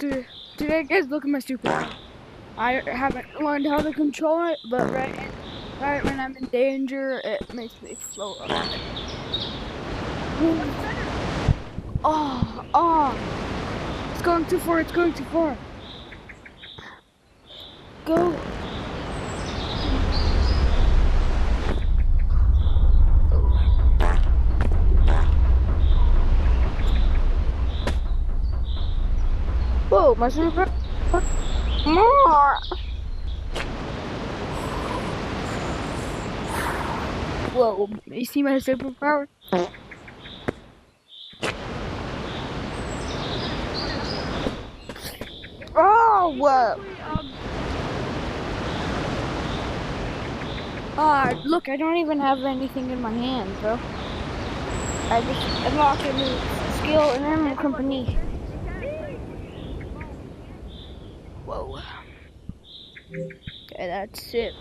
Today, guys, look at my superpower. I haven't learned how to control it, but right when I'm in danger, it makes me float up. Oh! It's going too far. It's going too far. Go. Whoa, my super. More. Whoa, you see my superpower? Oh, whoa. Look, I don't even have anything in my hand, bro. I just unlocked a new skill in Animal Company. Whoa. Okay, that's it.